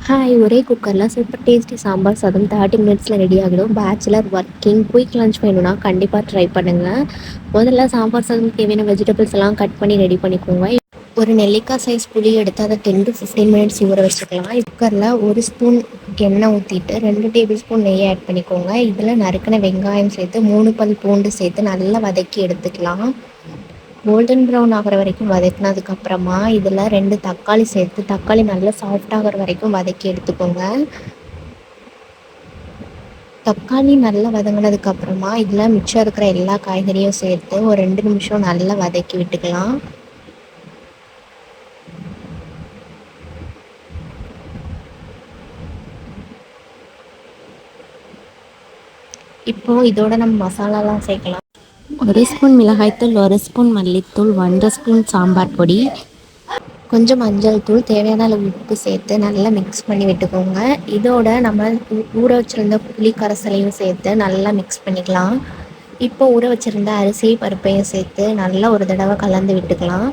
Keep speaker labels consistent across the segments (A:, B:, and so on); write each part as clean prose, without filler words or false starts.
A: Hi! ஒரே குக்கர்ல super tasty sambar சாதம் 30 மினிட்ஸ்ல ரெடி ஆகிடும். பேச்சுலர், ஒர்க்கிங், குயிக் லஞ்ச் வேணும்னா கண்டிப்பா ட்ரை பண்ணுங்க. முதல்ல சாம்பார் சாதம் தேவையான வெஜிடபிள்ஸ் எல்லாம் கட் பண்ணி ரெடி பண்ணிக்கோங்க. ஒரு நெல்லிக்காய் சைஸ் புளி எடுத்து அதை 10 to 15 மினிட்ஸ் ஊற வச்சுக்கலாம். குக்கரில் 1 ஸ்பூன் எண்ணெய் ஊற்றிட்டு 2 டேபிள் ஸ்பூன் நெய் ஆட் பண்ணிக்கோங்க. இதில் நறுக்கின வெங்காயம் சேர்த்து 3 பல் பூண்டு சேர்த்து நல்லா வதக்கி எடுத்துக்கலாம். கோல்டன் ப்ரௌன் ஆகிற வரைக்கும் வதக்கினதுக்கப்புறமா இதில் 2 தக்காளி சேர்த்து தக்காளி நல்லா சாஃப்ட் ஆகிற வரைக்கும் வதக்கி எடுத்துக்கோங்க. தக்காளி நல்லா வதங்கினதுக்கப்புறமா இதில் மிச்சம் இருக்கிற எல்லா காய்கறியும் சேர்த்து ஒரு 2 நிமிஷம் நல்லா வதக்கி விட்டுக்கலாம். இப்போது இதோட நம்ம மசாலாலாம் சேர்க்கலாம். 1 ஸ்பூன் மிளகாய்த்தூள், 1 ஸ்பூன் மல்லித்தூள், 1 ஸ்பூன் சாம்பார் பொடி, கொஞ்சம் மஞ்சள் தூள், தேவையான அளவு உப்பு சேர்த்து நல்லா மிக்ஸ் பண்ணி விட்டுக்கோங்க. இதோட நம்ம ஊற வச்சுருந்த புளி கரைசலையும் சேர்த்து நல்லா மிக்ஸ் பண்ணிக்கலாம். இப்போ ஊற வச்சுருந்த அரிசி பருப்பையும் சேர்த்து நல்லா ஒரு தடவை கலந்து விட்டுக்கலாம்.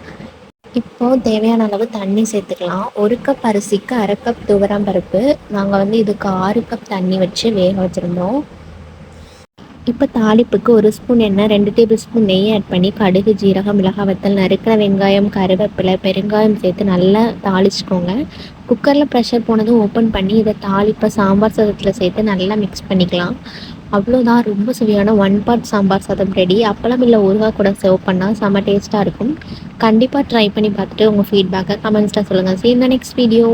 A: இப்போது தேவையான அளவு தண்ணி சேர்த்துக்கலாம். 1 கப் அரிசிக்கு 1/2 கப் துவரம் பருப்பு. நாங்கள் இதுக்கு 6 கப் தண்ணி வச்சு வேக வச்சுருந்தோம். இப்போ தாளிப்புக்கு 1 ஸ்பூன் எண்ணெய், 2 டேபிள் ஸ்பூன் நெய் ஆட் பண்ணி கடுகு, ஜீரகம், மிளகாய் வத்தல், நறுக்கின வெங்காயம், கருவேப்பிலை, பெருங்காயம் சேர்த்து நல்லா தாளிச்சுக்கோங்க. குக்கரில் ப்ரெஷர் போனதும் ஓப்பன் பண்ணி இதை தாளிப்பை சாம்பார் சாதத்தில் சேர்த்து நல்லா மிக்ஸ் பண்ணிக்கலாம். அவ்வளோதான், ரொம்ப சுவையான 1 பார்ட் சாம்பார் சாதம் ரெடி. அப்பளம் இல்லை ஊறுகாய் கூட சர்வ் பண்ணால் செம்ம டேஸ்ட்டாக இருக்கும். கண்டிப்பாக ட்ரை பண்ணி பார்த்துட்டு உங்கள் ஃபீட்பேக்கை கமெண்ட்ஸில் சொல்லுங்கள். See you in the next video.